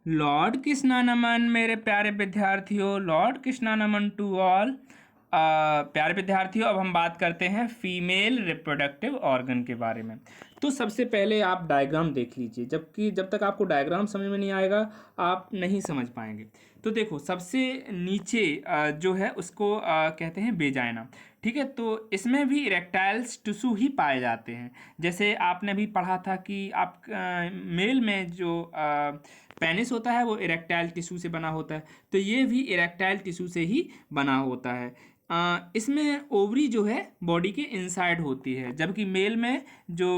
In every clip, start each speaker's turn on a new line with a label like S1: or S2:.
S1: Lord Krishna नमन मेरे प्यारे विद्यार्थियों, लॉर्ड कृष्णा नमन टू ऑल। प्यारे विद्यार्थियों, अब हम बात करते हैं फीमेल रिप्रोडक्टिव ऑर्गन के बारे में। तो सबसे पहले आप डायग्राम देख लीजिए, जब तक आपको डायग्राम समझ में नहीं आएगा आप नहीं समझ पाएंगे। तो देखो, सबसे नीचे जो है उसको कहते हैं वेजाइना। ठीक है, तो इसमें भी इरेक्टाइल्स टिश्यू ही पाए जाते हैं। जैसे आपने भी पढ़ा था कि आप मेल में जो पेनिस होता है वो इरेक्टाइल टिश्यू से बना होता है, तो ये भी इरेक्टाइल टिश्यू से ही बना होता है। इसमें ओवरी जो है बॉडी के इनसाइड होती है, जबकि मेल में जो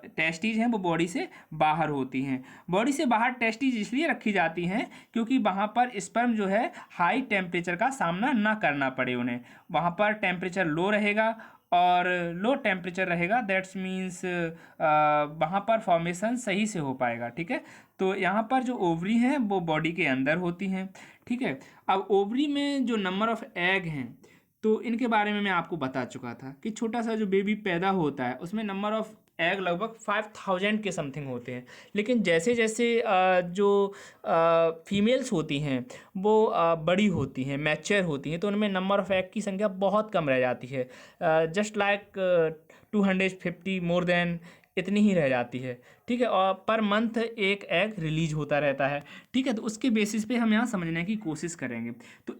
S1: टेस्टीज हैं वो बॉडी से बाहर होती हैं। बॉडी से बाहर टेस्टीज इसलिए रखी जाती हैं क्योंकि वहाँ पर स्पर्म जो है हाई टेम्परेचर का सामना ना करना पड़े उन्हें। वहाँ पर टेम्परेचर लो रहेगा और लो टेम्परेचर रहेगा, दैट्स मीन्स वहाँ पर फॉर्मेशन सही से हो पाएगा। ठीक है, तो यहाँ पर जो ओवरी हैं वो बॉडी के अंदर होती हैं। ठीक है, अब ओवरी में जो नंबर ऑफ एग हैं तो इनके बारे में मैं आपको बता चुका था कि छोटा सा जो बेबी पैदा होता है उसमें नंबर ऑफ एग लगभग 5000 के समथिंग होते हैं। लेकिन जैसे जैसे जो फीमेल्स होती हैं वो बड़ी होती हैं, मैच्योर होती हैं, तो उनमें नंबर ऑफ एग की संख्या बहुत कम रह जाती है। जस्ट लाइक 250 मोर देन इतनी ही रह जाती है। ठीक है, और पर मंथ एक एग रिलीज होता रहता है। ठीक है, तो उसके बेसिस पे हम यहाँ समझने की कोशिश करेंगे। तो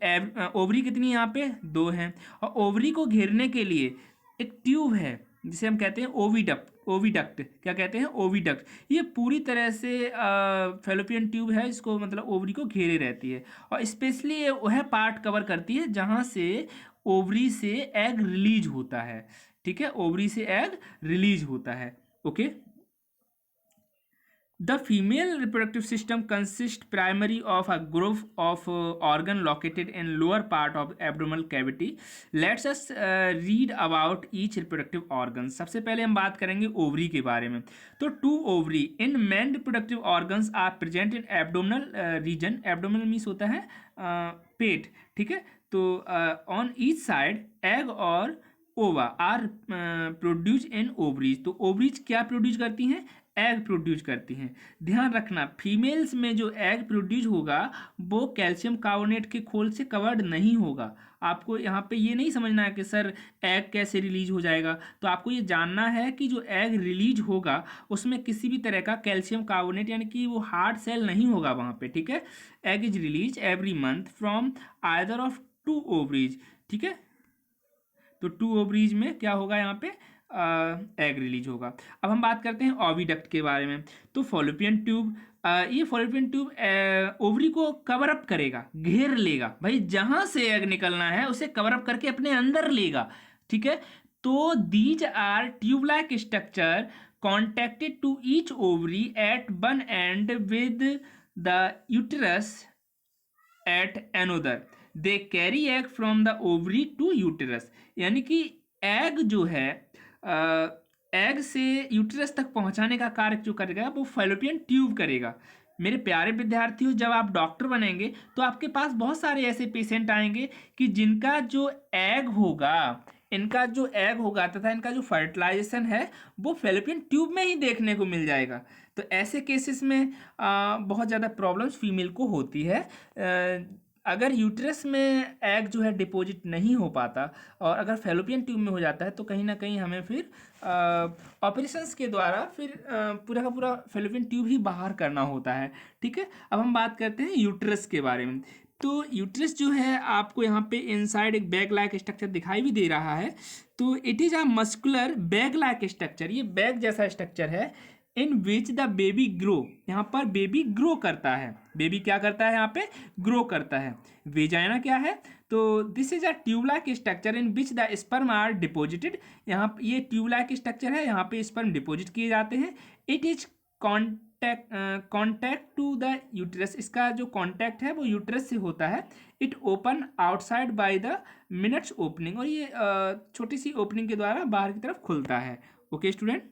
S1: ओवरी कितनी यहाँ पे 2 हैं, और ओवरी को घेरने के लिए एक ट्यूब है जिसे हम कहते हैं ओविडक्ट। ओविडक्ट क्या कहते हैं? ओविडक्ट। ये पूरी तरह से फेलोपियन ट्यूब है, इसको मतलब ओवरी को घेरे रहती है, और स्पेशली ये वह पार्ट कवर करती है जहाँ से ओवरी से एग रिलीज होता है। ठीक है, ओवरी से एग रिलीज होता है। Okay, the female reproductive system consists primarily of a group of organ located in lower part of abdominal cavity. Let's us read about each reproductive organ. सबसे पहले हम बात करेंगे ओवरी के बारे में। तो 2 ovary in main reproductive organs are present in abdominal region. Abdominal means होता है पेट। ठीक है, तो ऑन ईच साइड एग और ओवा आर प्रोड्यूस इन ओवरीज। तो ओवरीज क्या प्रोड्यूस करती हैं? एग प्रोड्यूस करती हैं। ध्यान रखना, फीमेल्स में जो एग प्रोड्यूस होगा वो कैल्शियम कार्बोनेट के खोल से कवर्ड नहीं होगा। आपको यहाँ पे ये नहीं समझना है कि सर एग कैसे रिलीज हो जाएगा। तो आपको ये जानना है कि जो एग रिलीज होगा उसमें किसी भी तरह का कैल्शियम कार्बोनेट यानी कि वो हार्ड सेल नहीं होगा वहाँ पे। ठीक है, egg is release every month from either of 2 ovaries. ठीक है, तो 2 ओवरीज में क्या होगा? यहाँ पे एग रिलीज होगा। अब हम बात करते हैं ओविडक्ट के बारे में। तो फॉलोपियन ट्यूब, ये फॉलोपियन ट्यूब ओवरी को कवर अप करेगा, घेर लेगा। भाई जहां से एग निकलना है उसे कवर अप करके अपने अंदर लेगा। ठीक है, तो these are tube like structure contacted to each ovary at one end with the uterus at another. They carry egg from the ovary to uterus. यानी कि एग जो है एग से यूटेरस तक पहुंचाने का कार्य जो करेगा वो फैलोपियन ट्यूब करेगा। मेरे प्यारे विद्यार्थियों, जब आप डॉक्टर बनेंगे तो आपके पास बहुत सारे ऐसे पेशेंट आएंगे कि जिनका जो एग होगा, इनका जो एग होगा तथा इनका जो फर्टिलाइजेशन है वो फैलोपियन ट्यूब में ही देखने को मिल जाएगा। तो ऐसे केसेस में बहुत ज़्यादा प्रॉब्लम्स फीमेल को होती है। अगर यूट्रस में एग जो है डिपॉजिट नहीं हो पाता और अगर फैलोपियन ट्यूब में हो जाता है तो कहीं ना कहीं हमें फिर ऑपरेशंस के द्वारा फिर पूरा का पूरा फैलोपियन ट्यूब ही बाहर करना होता है। ठीक है, अब हम बात करते हैं यूट्रस के बारे में। तो यूट्रस जो है आपको यहाँ पे इनसाइड एक बैग लाइक स्ट्रक्चर दिखाई भी दे रहा है। तो it is a muscular bag like structure, ये बैग जैसा स्ट्रक्चर है। इन विच द बेबी ग्रो, यहाँ पर बेबी ग्रो करता है। बेबी क्या करता है? यहाँ पे ग्रो करता है। वेजाइना क्या है? तो this is a tubelike structure in which the sperm are deposited. यहाँ ये ट्यूबलाइक स्ट्रक्चर है, यहाँ पे स्पर्म डिपोजिट किए जाते हैं। It is contact to the uterus. इसका जो कॉन्टैक्ट है वो यूट्रस से होता है। It open outside by the minutes opening, और ये छोटी सी ओपनिंग के द्वारा बाहर की तरफ खुलता है। Okay student.